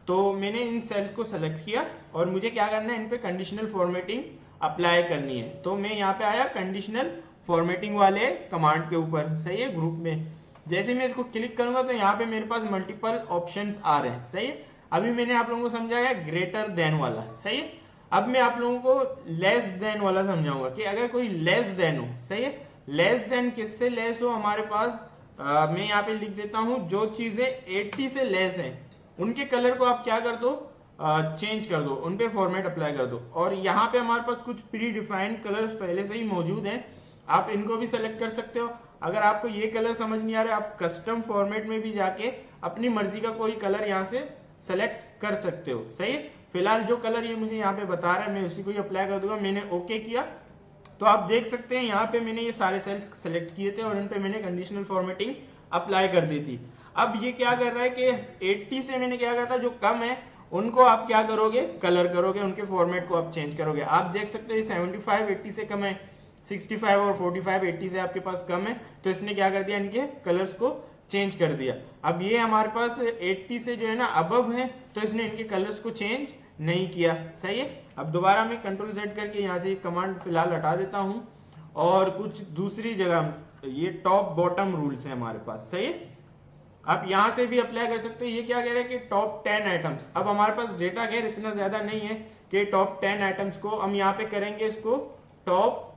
तो मैंने इन सेल्स को सेलेक्ट किया और मुझे क्या करना है, इन पे कंडीशनल फॉर्मेटिंग अप्लाई करनी है। तो मैं यहाँ पे आया कंडीशनल फॉर्मेटिंग वाले कमांड के ऊपर। सही है। ग्रुप में जैसे मैं इसको क्लिक करूंगा तो यहाँ पे मेरे पास मल्टीपल ऑप्शंस आ रहे हैं। सही है। अभी मैंने आप लोगों को समझाया ग्रेटर देन वाला। सही है। अब मैं आप लोगों को लेस देन वाला समझाऊंगा कि अगर कोई लेस देन हो। सही है। लेस देन किससे लेस हो हमारे पास, मैं यहाँ पे लिख देता हूं, जो चीजें 80 से लेस हैं उनके कलर को आप क्या कर दो, चेंज कर दो, उन पे फॉर्मेट अप्लाई कर दो। और यहाँ पे हमारे पास कुछ प्री डिफाइंड कलर्स पहले से ही मौजूद हैं, आप इनको भी सेलेक्ट कर सकते हो। अगर आपको ये कलर समझ नहीं आ रहा, आप कस्टम फॉर्मेट में भी जाके अपनी मर्जी का कोई कलर यहाँ से सेलेक्ट कर सकते हो। सही है। फिलहाल जो कलर ये मुझे यहाँ पे बता रहा है मैं उसी को ही अप्लाई कर दूंगा। मैंने ओके किया तो आप देख सकते हैं यहाँ पे मैंने ये सारे सेल्स सेलेक्ट किए थे और इन पे मैंने कंडीशनल फॉर्मेटिंग अप्लाई कर दी थी। अब ये क्या कर रहा है कि 80 से मैंने क्या कहा था, जो कम है उनको आप क्या करोगे, कलर करोगे, उनके फॉर्मेट को आप चेंज करोगे। आप देख सकते हो 75 80 से कम है, 65 और 45 80 से आपके पास कम है, तो इसने क्या कर दिया, इनके कलर्स को चेंज कर दिया। अब ये हमारे पास 80 से जो है ना अबव है, तो इसने इनके कलर्स को चेंज नहीं किया। सही है। अब दोबारा मैं कंट्रोल Z करके यहाँ से कमांड फिलहाल हटा देता हूं और कुछ दूसरी जगह, ये टॉप बॉटम रूल्स है हमारे पास। सही है। आप यहां से भी अप्लाई कर सकते हो। ये क्या कह रहा है कि टॉप 10 आइटम्स। अब हमारे पास डेटा खैर इतना ज्यादा नहीं है कि टॉप 10 आइटम्स को हम यहाँ पे करेंगे इसको टॉप,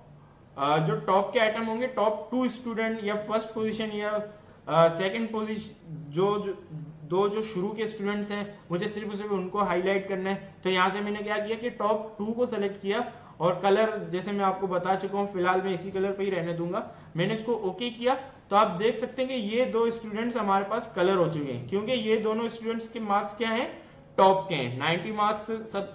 जो टॉप के आइटम होंगे, टॉप 2 स्टूडेंट या फर्स्ट पोजीशन या सेकंड पोजीशन, जो शुरू के स्टूडेंट्स हैं, मुझे सिर्फ उनको हाईलाइट करना है। तो यहां से मैंने क्या किया कि टॉप 2 को सेलेक्ट किया और कलर जैसे मैं आपको बता चुका हूं, फिलहाल मैं इसी कलर पे ही रहने दूंगा। मैंने इसको ओके किया तो आप देख सकते हैं कि ये दो स्टूडेंट्स हमारे पास कलर हो चुके हैं, क्योंकि ये दोनों स्टूडेंट्स के मार्क्स क्या है, टॉप के हैं। 90 मार्क्स,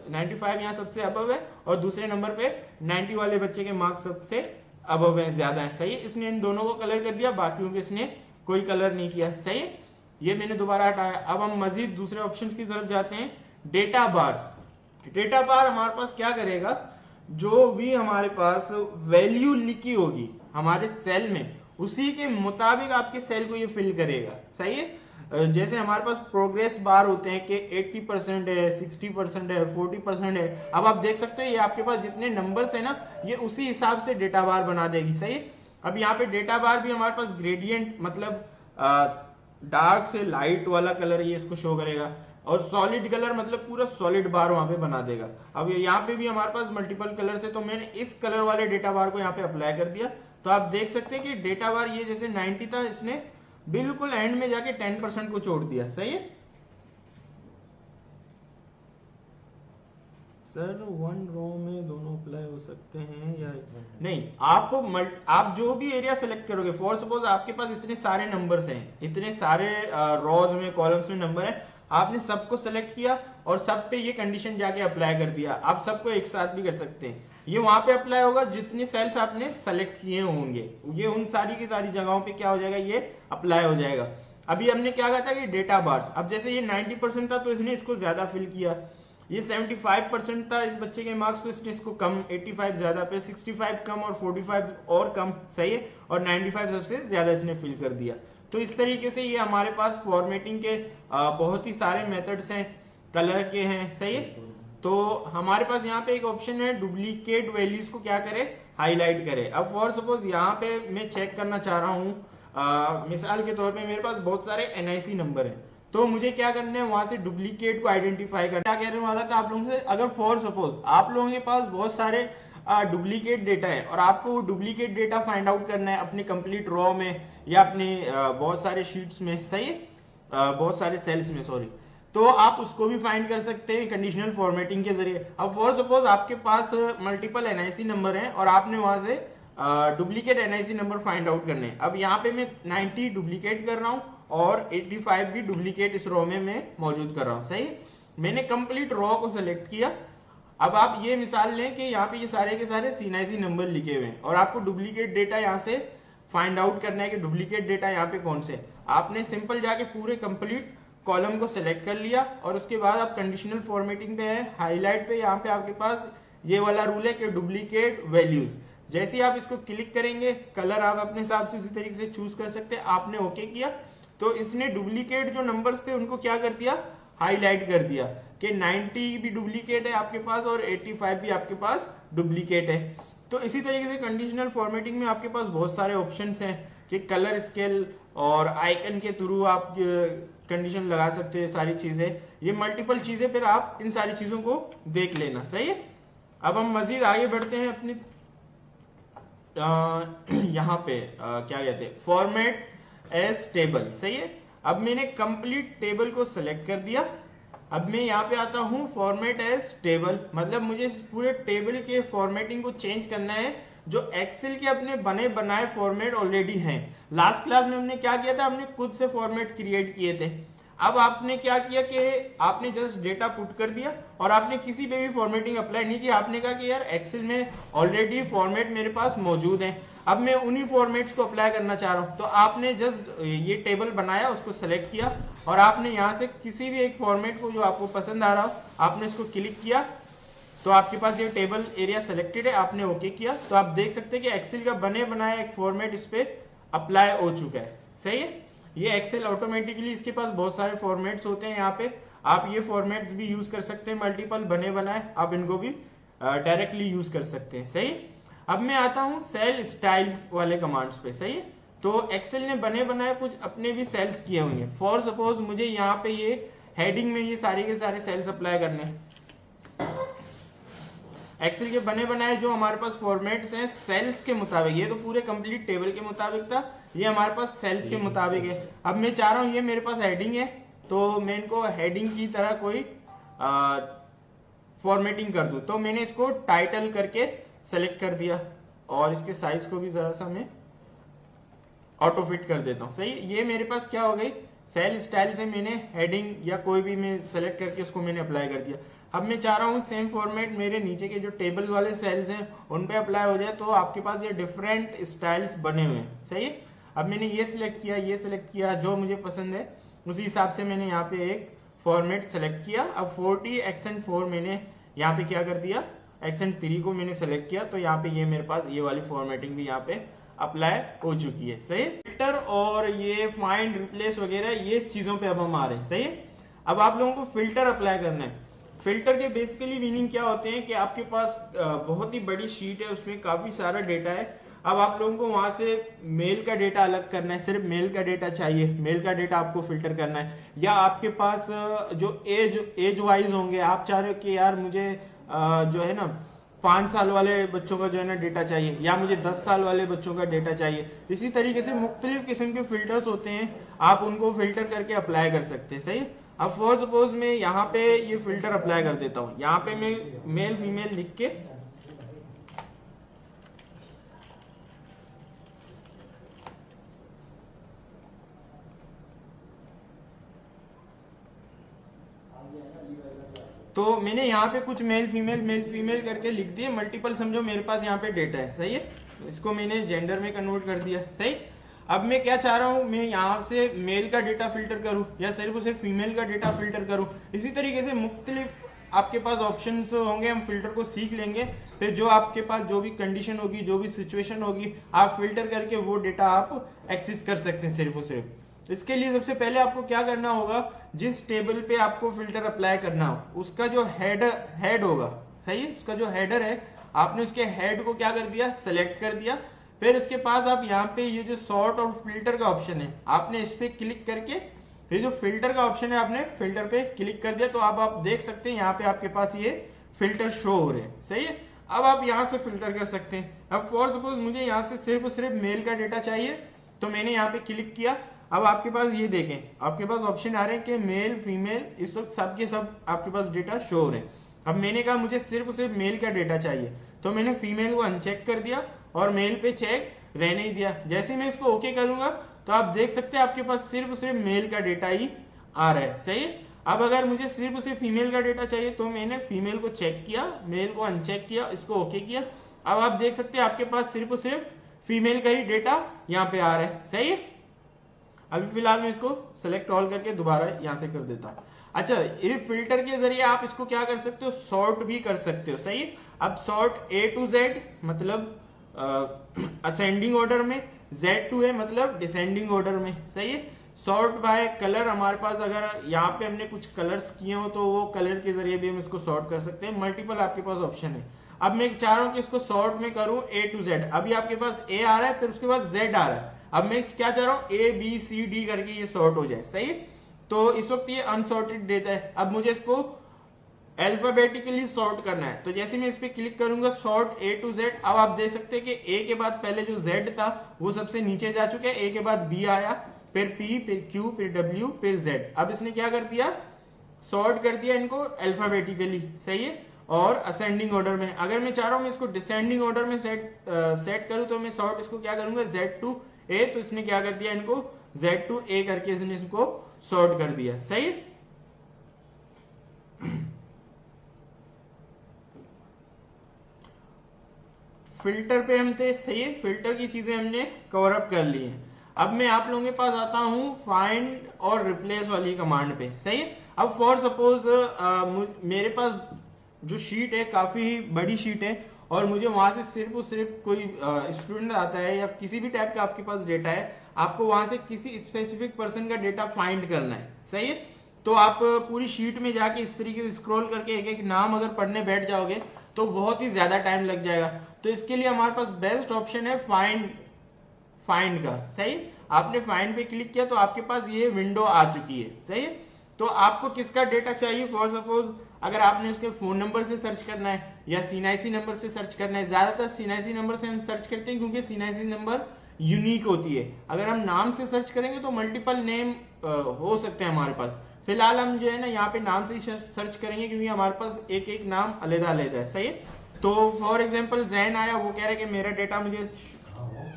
95 यहाँ सबसे अबव है और दूसरे नंबर पे 90 वाले बच्चे के मार्क्स सबसे अबव है, ज्यादा है। सही है। इसने इन दोनों को कलर कर दिया, बाकियों के इसने कोई कलर नहीं किया। सही है। ये मैंने दोबारा हटाया। अब हम मजीद दूसरे ऑप्शन की तरफ जाते हैं। Data bars. डेटा बार हमारे पास क्या करेगा, जो भी हमारे पास वैल्यू लिखी होगी हमारे सेल में, उसी के मुताबिक आपके सेल को ये फिल करेगा। सही है। जैसे हमारे पास प्रोग्रेस बार होते हैं कि 80% है, 60% है, 40% है। अब आप देख सकते हो ये आपके पास जितने नंबर्स है ना, ये उसी हिसाब से डेटा बार बना देगी। सही है। अब यहाँ पे डेटा बार भी हमारे पास ग्रेडियंट, मतलब डार्क से लाइट वाला कलर ये इसको शो करेगा, और सॉलिड कलर मतलब पूरा सॉलिड बार वहां पे बना देगा। अब यहाँ पे भी हमारे पास मल्टीपल कलर है, तो मैंने इस कलर वाले डेटा बार को यहाँ पे अप्लाई कर दिया। तो आप देख सकते हैं कि डेटा बार ये जैसे 90 था, इसने बिल्कुल एंड में जाके 10% को छोड़ दिया। सही है। सर 1 रो में दोनों अप्लाई हो सकते हैं या नहीं? आप जो भी एरिया सेलेक्ट करोगे, फॉर सपोज आपके पास इतने सारे नंबर्स हैं, इतने सारे रोज में, कॉलम्स में नंबर है, आपने सबको सेलेक्ट किया और सब पे ये कंडीशन जाके अप्लाई कर दिया। आप सबको एक साथ भी कर सकते हैं। ये वहां पे अप्लाई होगा जितने सेल्स आपने सेलेक्ट किए होंगे, ये उन सारी की सारी जगहों पे क्या हो जाएगा, ये अप्लाई हो जाएगा। अभी हमने क्या कहा था कि डेटा बार्स। अब जैसे ये 90% था तो इसने इसको ज्यादा फिल किया, ये 75% था इस बच्चे के मार्क्स, तो इसने इसको कम, 85 ज्यादा पे, 65 कम और 45 और कम। सही है। और 95 सबसे ज्यादा इसने फिल कर दिया। तो इस तरीके से ये हमारे पास फॉर्मेटिंग के बहुत ही सारे मेथड्स हैं, कलर के हैं। सही है। तो हमारे पास यहाँ पे एक ऑप्शन है, डुप्लीकेट वैल्यूज को क्या करे, हाईलाइट करे। अब फॉर सपोज यहाँ पे मैं चेक करना चाह रहा हूँ, मिसाल के तौर पे मेरे पास बहुत सारे NIC नंबर है, तो मुझे क्या करना है, वहां से डुप्लीकेट को आइडेंटिफाई करना। क्या कहने वाला था आप लोगों से, अगर फॉर सपोज आप लोगों के पास बहुत सारे डुप्लीकेट डेटा है और आपको वो डुप्लीकेट डेटा फाइंड आउट करना है अपनी कंप्लीट रॉ में या अपने बहुत सारे शीट्स में। सही है। बहुत सारे सेल्स में, सॉरी, तो आप उसको भी फाइंड कर सकते हैं कंडीशनल फॉर्मेटिंग के जरिए। अब फॉर सपोज आपके पास मल्टीपल NIC नंबर हैं और आपने वहां से duplicate NIC number find out करने हैं। अब यहाँ पे मैं 90 डुप्लीकेट कर रहा हूँ और 85 भी डुप्लीकेट इस रो में मैं मौजूद कर रहा हूँ। सही है। मैंने कंप्लीट रॉ को सिलेक्ट किया। अब आप ये मिसाल लें कि यहाँ पे ये सारे के सारे CNIC नंबर लिखे हुए हैं और आपको डुप्लीकेट डेटा यहाँ से फाइंड आउट करना है कि डुप्लीकेट डेटा यहाँ पे कौन से। आपने सिंपल जाके पूरे कंप्लीट कॉलम को सिलेक्ट कर लिया और उसके बाद आप कंडीशनल फॉर्मेटिंग पे है, हाईलाइट पे, यहाँ पे आपके पास ये वाला रूल है कि डुप्लीकेट वैल्यूज। जैसे ही आप इसको क्लिक करेंगे, कलर आप अपने हिसाब से उसी तरीके से चूज कर सकते हैं। आपने ओके किया तो इसने डुप्लीकेट जो नंबर्स थे उनको क्या कर दिया, हाईलाइट कर दिया कि 90 भी डुप्लीकेट है आपके पास और 85 भी आपके पास डुप्लीकेट है। तो इसी तरीके से कंडीशनल फॉर्मेटिंग में आपके पास बहुत सारे ऑप्शंस हैं कि कलर स्केल और आइकन के थ्रू आप कंडीशन लगा सकते हैं, सारी चीजें, ये मल्टीपल चीजें, फिर आप इन सारी चीजों को देख लेना। सही है। अब हम मजीद आगे बढ़ते हैं अपनी यहाँ पे क्या कहते हैं, फॉर्मेट एज टेबल। सही है। अब मैंने कंप्लीट टेबल को सिलेक्ट कर दिया। अब मैं यहाँ पे आता हूँ फॉर्मेट एज टेबल, मतलब मुझे पूरे टेबल के फॉर्मेटिंग को चेंज करना है जो एक्सेल के अपने बने बनाए फॉर्मेट ऑलरेडी हैं। लास्ट क्लास में हमने क्या किया था, हमने खुद से फॉर्मेट क्रिएट किए थे। अब आपने क्या किया कि आपने जस्ट डेटा पुट कर दिया और आपने किसी पे भी फॉर्मेटिंग अप्लाई नहीं की। आपने कहा कि यार एक्सेल में ऑलरेडी फॉर्मेट मेरे पास मौजूद है, अब मैं उन्हीं फॉर्मेट्स को अप्लाई करना चाह रहा हूं। तो आपने जस्ट ये टेबल बनाया, उसको सेलेक्ट किया और आपने यहां से किसी भी एक फॉर्मेट को जो आपको पसंद आ रहा हो आपने इसको क्लिक किया, तो आपके पास ये टेबल एरिया सेलेक्टेड है, आपने ओके किया। तो आप देख सकते हैं कि एक्सेल का बने बनाया एक फॉर्मेट इस पे अप्लाई हो चुका है। सही है, ये एक्सेल ऑटोमेटिकली इसके पास बहुत सारे फॉर्मेट्स होते हैं। यहाँ पे आप ये फॉर्मेट्स भी यूज कर सकते हैं, मल्टीपल बने बनाए आप इनको भी डायरेक्टली यूज कर सकते हैं। सही है, अब मैं आता हूं सेल स्टाइल वाले कमांड्स पे। सही है, तो एक्सेल ने बने बनाए कुछ अपने भी सेल्स किए होंगे। फॉर सपोज मुझे यहाँ पे ये हेडिंग में ये सारे के सारे सेल्स अप्लाई करने हैं। एक्सेल के बने बनाए जो हमारे पास फॉर्मेट्स हैं सेल्स के मुताबिक, ये तो पूरे कंप्लीट टेबल के मुताबिक था, ये हमारे पास सेल्स के मुताबिक है। अब मैं चाह रहा हूं ये मेरे पास हेडिंग है तो मैं इनको हेडिंग की तरह कोई फॉर्मेटिंग कर दूं। तो मैंने इसको टाइटल करके सेलेक्ट कर दिया और इसके साइज को भी जरा सा मैं ऑटो फिट कर देता हूं। सही, ये मेरे पास क्या हो गई, सेल स्टाइल से मैंने हेडिंग या कोई भी मैं सेलेक्ट करके उसको मैंने अप्लाई कर दिया। अब मैं चाह रहा हूं सेम फॉर्मेट मेरे नीचे के जो टेबल वाले सेल्स हैं उन पे अप्लाई हो जाए, तो आपके पास ये डिफरेंट स्टाइल्स बने हुए हैं। सही है, अब मैंने ये सिलेक्ट किया, ये सिलेक्ट किया, जो मुझे पसंद है उसी हिसाब से मैंने यहाँ पे एक फॉर्मेट सेलेक्ट किया। अब 40:4 मैंने यहाँ पे क्या कर दिया, Accent 3 को मैंने सेलेक्ट किया, तो यहाँ पे ये मेरे पास ये वाली फॉर्मेटिंग भी यहाँ पे अप्लाई हो चुकी है। सही, फिल्टर और ये फाइंड रिप्लेस वगैरह ये चीजों पे अब हम आ रहे हैं। सही है, अब आप लोगों को फिल्टर अप्लाई करना है। फिल्टर के बेसिकली मीनिंग क्या होते हैं कि आपके पास बहुत ही बड़ी शीट है, उसमें काफी सारा डेटा है। अब आप लोगों को वहां से मेल का डेटा अलग करना है, सिर्फ मेल का डेटा चाहिए, मेल का डेटा आपको फिल्टर करना है। या आपके पास जो एज वाइज होंगे, आप चाह रहे हो कि यार मुझे जो है ना 5 साल वाले बच्चों का जो है ना डेटा चाहिए, या मुझे 10 साल वाले बच्चों का डेटा चाहिए। इसी तरीके से मुख्तलिफ किस्म के फिल्टर्स होते हैं, आप उनको फिल्टर करके अप्लाई कर सकते हैं। सही, अब फॉर सपोज मैं यहाँ पे ये फिल्टर अप्लाई कर देता हूँ। यहाँ पे मैं मेल फीमेल लिख के तो मैंने यहाँ पे कुछ मेल फीमेल करके लिख दिए, मल्टीपल समझो मेरे पास यहाँ पे डेटा है। सही है, इसको मैंने जेंडर में कन्वर्ट कर दिया। सही, अब मैं क्या चाह रहा हूं, मैं यहाँ से मेल का डेटा फिल्टर करूं या सिर्फ उसे फीमेल का डेटा फिल्टर करूं। इसी तरीके से मुख्तलिफ आपके पास ऑप्शन होंगे, हम फिल्टर को सीख लेंगे, फिर जो आपके पास जो भी कंडीशन होगी, जो भी सिचुएशन होगी, आप फिल्टर करके वो डेटा आप एक्सेस कर सकते हैं सिर्फ और सिर्फ। इसके लिए सबसे पहले आपको क्या करना होगा, जिस टेबल पे आपको फिल्टर अप्लाई करना हो उसका जो हेड होगा, सही है, उसका जो हेडर है, आपने उसके हेड को क्या कर दिया, सेलेक्ट कर दिया। फिर इसके पास आप यहाँ पे ये जो सॉर्ट और फिल्टर का ऑप्शन है, आपने इस पे क्लिक करके ये जो फिल्टर का ऑप्शन है आपने फिल्टर पे क्लिक कर दिया, तो अब आप देख सकते हैं यहाँ पे आपके पास ये फिल्टर शो हो रहे हैं। सही है, अब आप यहाँ से फिल्टर कर सकते हैं। अब फॉर सपोज मुझे यहाँ से सिर्फ और सिर्फ मेल का डेटा चाहिए, तो मैंने यहाँ पे क्लिक किया। अब आपके पास ये देखें, आपके पास ऑप्शन आ रहे हैं कि मेल फीमेल, इस वक्त सब के सब आपके पास डेटा शो हो रहे हैं। अब मैंने कहा मुझे सिर्फ और सिर्फ मेल का डेटा चाहिए, तो मैंने फीमेल को अनचेक कर दिया और मेल पे चेक रहने ही दिया। जैसे मैं इसको ओके करूंगा तो आप देख सकते हैं आपके पास सिर्फ और सिर्फ मेल का डेटा ही आ रहा है। सही है, अब अगर मुझे सिर्फ और सिर्फ फीमेल का डेटा चाहिए तो मैंने फीमेल को चेक किया, मेल को अनचेक किया, इसको ओके किया। अब आप देख सकते हैं आपके पास सिर्फ और सिर्फ फीमेल का ही डेटा यहाँ पे आ रहा है। सही है, अभी फिलहाल मैं इसको सेलेक्ट ऑल करके दोबारा यहाँ से कर देता हूँ। अच्छा, ये फिल्टर के जरिए आप इसको क्या कर सकते हो, सॉर्ट भी कर सकते हो। सही है, अब सॉर्ट A to Z मतलब असेंडिंग ऑर्डर में, Z to A मतलब डिसेंडिंग ऑर्डर में। सही है, सॉर्ट बाय कलर, हमारे पास अगर यहाँ पे हमने कुछ कलर्स किए हो तो वो कलर के जरिए भी हम इसको सॉर्ट कर सकते हैं। मल्टीपल आपके पास ऑप्शन है। अब मैं चाह रहा हूँ कि इसको सॉर्ट में करूँ A to Z। अभी आपके पास A आ रहा है, फिर उसके बाद Z आ रहा है। अब मैं क्या चाह रहा हूँ, A B C D करके ये सॉर्ट हो जाए। सही है, तो इस वक्त ये अनसॉर्टेड डेटा है। अब मुझे इसको अल्फाबेटिकली सॉर्ट करना है, तो जैसे मैं इस पे क्लिक करूंगा सॉर्ट A to Z, अब आप देख सकते हैं कि A के बाद पहले जो Z था वो सबसे नीचे जा चुका है, A के बाद B आया, फिर P, फिर Q, फिर W, फिर Z। अब इसने क्या कर दिया, सॉर्ट कर दिया इनको अल्फाबेटिकली। सही है, और असेंडिंग ऑर्डर में। अगर मैं चाह रहा हूं मैं इसको डिसेंडिंग ऑर्डर में सेट करूं तो मैं सॉर्ट इसको क्या करूंगा, Z to A, तो इसने क्या कर दिया, इनको Z to A करके इसने इसको सॉर्ट कर दिया। सही है। फिल्टर पे हम थे। सही है, फिल्टर की चीजें हमने कवर अप कर ली है। अब मैं आप लोगों के पास आता हूं फाइंड और रिप्लेस वाली कमांड पे। सही है। अब फॉर सपोज मेरे पास जो शीट है काफी बड़ी शीट है और मुझे वहां से सिर्फ और सिर्फ कोई स्टूडेंट आता है या किसी भी टाइप का आपके पास डेटा है, आपको वहां से किसी स्पेसिफिक पर्सन का डेटा फाइंड करना है। सही है। तो आप पूरी शीट में जाके इस तरीके से स्क्रॉल करके एक एक नाम अगर पढ़ने बैठ जाओगे तो बहुत ही ज्यादा टाइम लग जाएगा। तो इसके लिए हमारे पास बेस्ट ऑप्शन है फाइंड का। सही। आपने फाइंड पे क्लिक किया तो आपके पास ये विंडो आ चुकी है। सही है। तो आपको किसका डेटा चाहिए, फॉर सपोज अगर आपने उसके फोन नंबर से सर्च करना है या सीएनआईसी नंबर से सर्च करना है, ज्यादातर सीएनआईसी नंबर से हम सर्च करते हैं क्योंकि सीएनआईसी नंबर यूनिक होती है। अगर हम नाम से सर्च करेंगे तो मल्टीपल नेम हो सकते हैं हमारे पास। फिलहाल हम जो है ना यहाँ पे नाम से ही सर्च करेंगे क्योंकि हमारे पास एक एक नाम अलग अलग है। सही है। तो फॉर एग्जाम्पल जैन आया, वो कह रहा है कि मेरा डेटा मुझे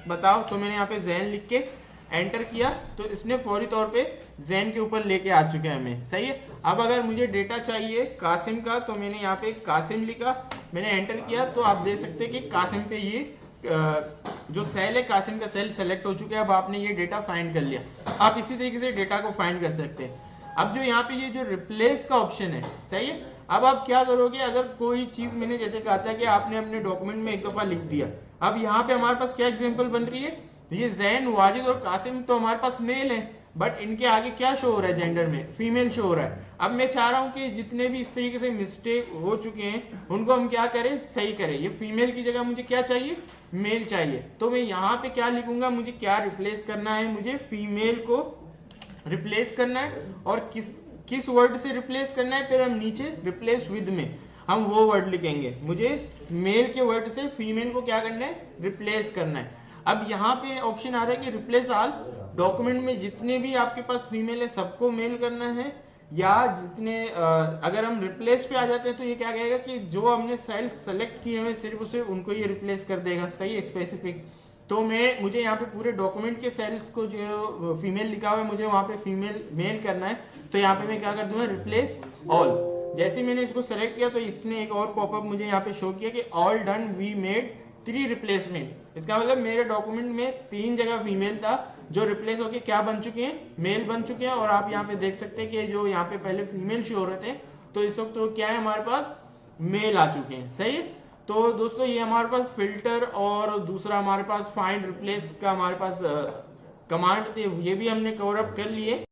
बताओ, तो मैंने यहाँ पे जैन लिख के एंटर किया तो इसने फौरी तौर पे जैन के ऊपर लेके आ चुके हैं हमें। सही है। अब अगर मुझे डेटा चाहिए कासिम का तो मैंने यहाँ पे कासिम लिखा, मैंने एंटर किया तो आप देख सकते हैं कि कासिम पे ये जो सेल है कासिम का सेल सेलेक्ट हो चुका है। अब आपने ये डेटा फाइंड कर लिया। आप इसी तरीके से डेटा को फाइंड कर सकते हैं। अब जो यहाँ पे ये जो रिप्लेस का ऑप्शन है, सही है, अब आप क्या करोगे, अगर कोई चीज मैंने जैसे कहा था कि आपने अपने डॉक्यूमेंट में एक दफा लिख दिया, अब यहाँ पे हमारे पास क्या एग्जांपल बन रही है, ये जैन वाजिद और कासिम तो हमारे पास मेल है बट इनके आगे क्या शो हो रहा है, जेंडर में फीमेल शो हो रहा है। अब मैं चाह रहा हूं कि जितने भी इस तरीके से मिस्टेक हो चुके हैं उनको हम क्या करें, सही करें। ये फीमेल की जगह मुझे क्या चाहिए, मेल चाहिए। तो मैं यहाँ पे क्या लिखूंगा, मुझे क्या रिप्लेस करना है, मुझे फीमेल को रिप्लेस करना है और किस वर्ड से रिप्लेस करना है, फिर हम नीचे रिप्लेस विद में हम वो वर्ड लिखेंगे। मुझे मेल के वर्ड से फीमेल को क्या करना है, रिप्लेस करना है। अब यहाँ पे ऑप्शन आ रहा है कि रिप्लेस ऑल, डॉक्यूमेंट में जितने भी आपके पास फीमेल है सबको मेल करना है, या जितने अगर हम रिप्लेस पे आ जाते हैं तो ये क्या कहेगा कि जो हमने सेल सेलेक्ट किए हुए सिर्फ उसे उनको ये रिप्लेस कर देगा। सही है, स्पेसिफिक। तो मुझे यहाँ पे पूरे डॉक्यूमेंट के सेल्स को जो फीमेल लिखा हुआ है मुझे वहां पे फीमेल मेल करना है, तो यहाँ पे मैं क्या कर दूंगा, रिप्लेस ऑल। जैसे मैंने इसको सेलेक्ट किया तो इसने एक और पॉपअप मुझे यहाँ पे शो किया कि all done, we made 3 replacement. इसका मतलब मेरे डॉक्यूमेंट में 3 जगह फीमेल था जो रिप्लेस होके क्या बन चुके हैं, मेल बन चुके हैं। और आप यहाँ पे देख सकते हैं कि जो यहाँ पे पहले फीमेल शो हो रहे थे तो इस वक्त तो क्या है, हमारे पास मेल आ चुके हैं। सही है। तो दोस्तों ये हमारे पास फिल्टर और दूसरा हमारे पास फाइंड रिप्लेस का हमारे पास कमांड थे, ये भी हमने कवर अप कर लिए।